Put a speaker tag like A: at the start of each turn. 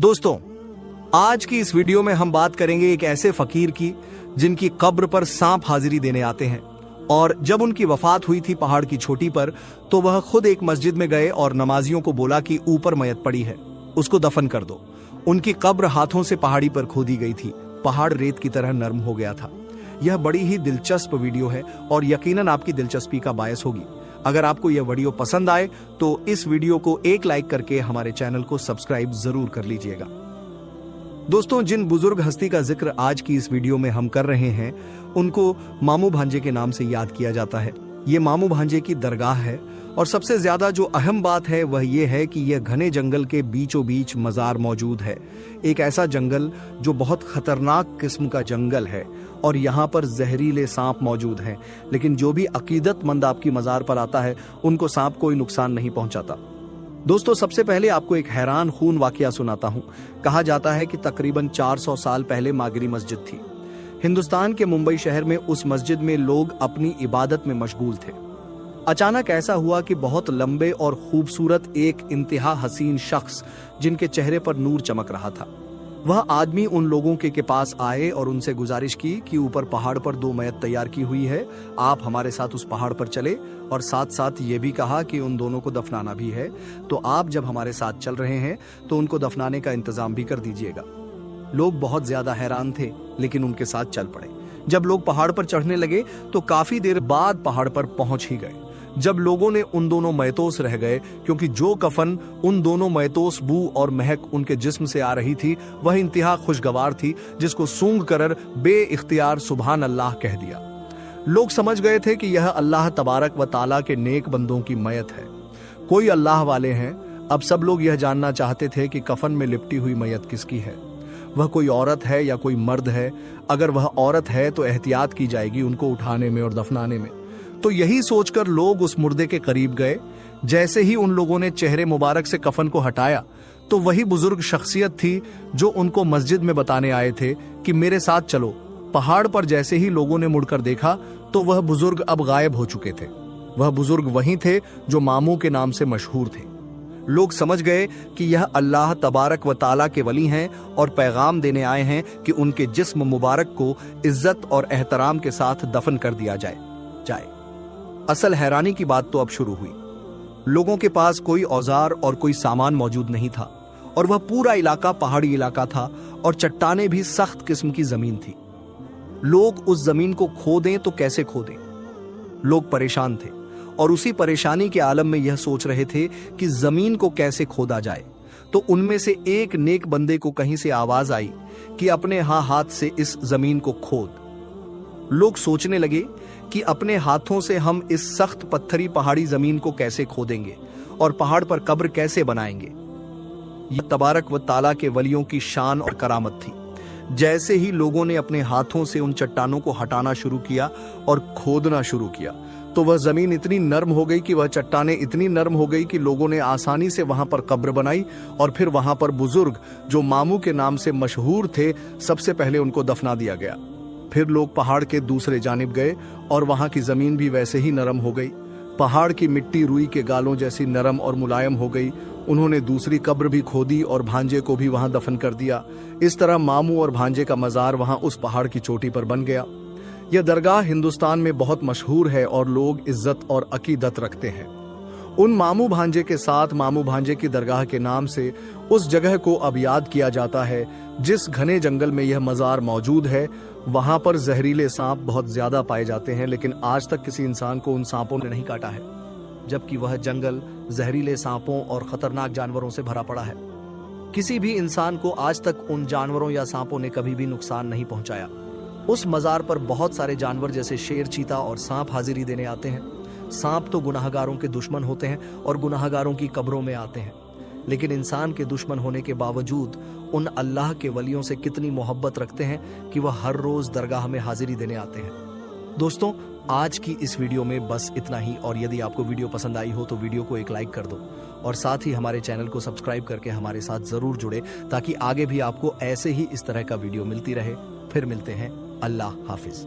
A: दोस्तों, आज की इस वीडियो में हम बात करेंगे एक ऐसे फकीर की जिनकी कब्र पर सांप हाजिरी देने आते हैं। और जब उनकी वफात हुई थी पहाड़ की चोटी पर, तो वह खुद एक मस्जिद में गए और नमाजियों को बोला कि ऊपर मयत पड़ी है, उसको दफन कर दो। उनकी कब्र हाथों से पहाड़ी पर खोदी गई थी। पहाड़ रेत की तरह नरम हो गया था। यह बड़ी ही दिलचस्प वीडियो है और यकीनन आपकी दिलचस्पी का बायस होगी। अगर आपको यह वीडियो पसंद आए तो इस वीडियो को एक लाइक करके हमारे चैनल को सब्सक्राइब जरूर कर लीजिएगा। दोस्तों, जिन बुजुर्ग हस्ती का जिक्र आज की इस वीडियो में हम कर रहे हैं, उनको मामू भांजे के नाम से याद किया जाता है। ये मामू भांजे की दरगाह है और सबसे ज्यादा जो अहम बात है वह यह है कि यह घने जंगल के बीचों बीच मजार मौजूद है। एक ऐसा जंगल जो बहुत खतरनाक किस्म का जंगल है और यहाँ पर जहरीले सांप मौजूद हैं। लेकिन जो भी अकीदतमंद आपकी मजार पर आता है, उनको सांप कोई नुकसान नहीं पहुंचाता। दोस्तों, सबसे पहले आपको एक हैरान खून वाकया सुनाता हूं। कहा जाता है कि तकरीबन 400 साल पहले मागरी मस्जिद थी। हिंदुस्तान के मुंबई शहर में उस मस्जिद में लोग अपनी इबादत में मशगूल थे। अचानक ऐसा हुआ कि बहुत लंबे और खूबसूरत एक इंतहा हसीन शख्स, जिनके चेहरे पर नूर चमक रहा था, वह आदमी उन लोगों के पास आए और उनसे गुजारिश की कि ऊपर पहाड़ पर 2 मयत तैयार की हुई है, आप हमारे साथ उस पहाड़ पर चले। और साथ साथ ये भी कहा कि उन दोनों को दफनाना भी है, तो आप जब हमारे साथ चल रहे हैं तो उनको दफनाने का इंतजाम भी कर दीजिएगा। लोग बहुत ज्यादा हैरान थे, लेकिन उनके साथ चल पड़े। जब लोग पहाड़ पर चढ़ने लगे तो काफी देर बाद पहाड़ पर पहुंच ही गए। जब लोगों ने उन दोनों मैतोस रह गए, क्योंकि जो कफन उन दोनों मैतोस बू और महक उनके जिस्म से आ रही थी वह इंतहा खुशगवार थी, जिसको सूंघ कर बे इख्तियार सुभान अल्लाह कह दिया। लोग समझ गए थे कि यह अल्लाह तबारक व ताला के नेक बंदों की मयत है, कोई अल्लाह वाले हैं। अब सब लोग यह जानना चाहते थे कि कफन में लिपटी हुई मयत किसकी है, वह कोई औरत है या कोई मर्द है। अगर वह औरत है तो एहतियात की जाएगी उनको उठाने में और दफनाने में। तो यही सोचकर लोग उस मुर्दे के करीब गए। जैसे ही उन लोगों ने चेहरे मुबारक से कफन को हटाया, तो वही बुजुर्ग शख्सियत थी जो उनको मस्जिद में बताने आए थे कि मेरे साथ चलो। पहाड़ पर जैसे ही लोगों ने मुड़कर देखा तो वह बुजुर्ग अब गायब हो चुके थे। वह बुजुर्ग वही थे जो मामू के नाम से मशहूर थे। लोग समझ गए कि यह अल्लाह तबारक व ताला के वली हैं और पैगाम देने आए हैं कि उनके जिस्म मुबारक को इज्जत और एहतराम के साथ दफन कर दिया जाए। असल हैरानी की बात तो अब शुरू हुई। लोगों के पास कोई औजार और कोई सामान मौजूद नहीं था और वह पूरा इलाका पहाड़ी इलाका था और चट्टानें भी सख्त किस्म की जमीन थी। लोग उस जमीन को खोदें तो कैसे खोदें? लोग परेशान थे और उसी परेशानी के आलम में यह सोच रहे थे कि जमीन को कैसे खोदा जाए। तो उनमें से एक नेक बंदे को कहीं से आवाज आई कि अपने हाथ से इस जमीन को खोद। लोग सोचने लगे कि अपने हाथों से हम इस सख्त पत्थरी पहाड़ी जमीन को कैसे खोदेंगे और पहाड़ पर कब्र कैसे बनाएंगे। यह तबारक व ताला के वलियों की शान और करामत थी। जैसे ही लोगों ने अपने हाथों से उन चट्टानों को हटाना शुरू किया और खोदना शुरू किया, तो वह जमीन इतनी नर्म हो गई कि वह चट्टानें इतनी नर्म हो गई कि लोगों ने आसानी से वहां पर कब्र बनाई। और फिर वहां पर बुजुर्ग जो मामू के नाम से मशहूर थे, सबसे पहले उनको दफना दिया गया। फिर लोग पहाड़ के दूसरे जानिब गए और वहां की जमीन भी वैसे ही नरम हो गई। पहाड़ की मिट्टी रुई के गालों जैसी नरम और मुलायम हो गई। उन्होंने दूसरी कब्र भी खोदी और भांजे को भी वहां दफन कर दिया। इस तरह मामू और भांजे का मजार वहां उस पहाड़ की चोटी पर बन गया। यह दरगाह हिंदुस्तान में बहुत मशहूर है और लोग इज्जत और अकीदत रखते हैं। उन मामू भांजे के साथ मामू भांजे की दरगाह के नाम से उस जगह को अब याद किया जाता है जिस घने जंगल में यह मजार मौजूद है। वहां पर जहरीले सांप बहुत ज्यादा पाए जाते हैं, लेकिन आज तक किसी इंसान को उन सांपों ने नहीं काटा है, जबकि वह जंगल जहरीले सांपों और खतरनाक जानवरों से भरा पड़ा है। किसी भी इंसान को आज तक उन जानवरों या सांपों ने कभी भी नुकसान नहीं पहुंचाया। उस मजार पर बहुत सारे जानवर जैसे शेर, चीता और सांप हाजिरी देने आते हैं। सांप तो गुनाहगारों के दुश्मन होते हैं और गुनाहगारों की कब्रों में आते हैं, लेकिन इंसान के दुश्मन होने के बावजूद उन अल्लाह के वलियों से कितनी मोहब्बत रखते हैं कि वह हर रोज दरगाह में हाजिरी देने आते हैं। दोस्तों, आज की इस वीडियो में बस इतना ही। और यदि आपको वीडियो पसंद आई हो तो वीडियो को एक लाइक कर दो और साथ ही हमारे चैनल को सब्सक्राइब करके हमारे साथ जरूर जुड़े, ताकि आगे भी आपको ऐसे ही इस तरह का वीडियो मिलती रहे। फिर मिलते हैं। अल्लाह हाफिज।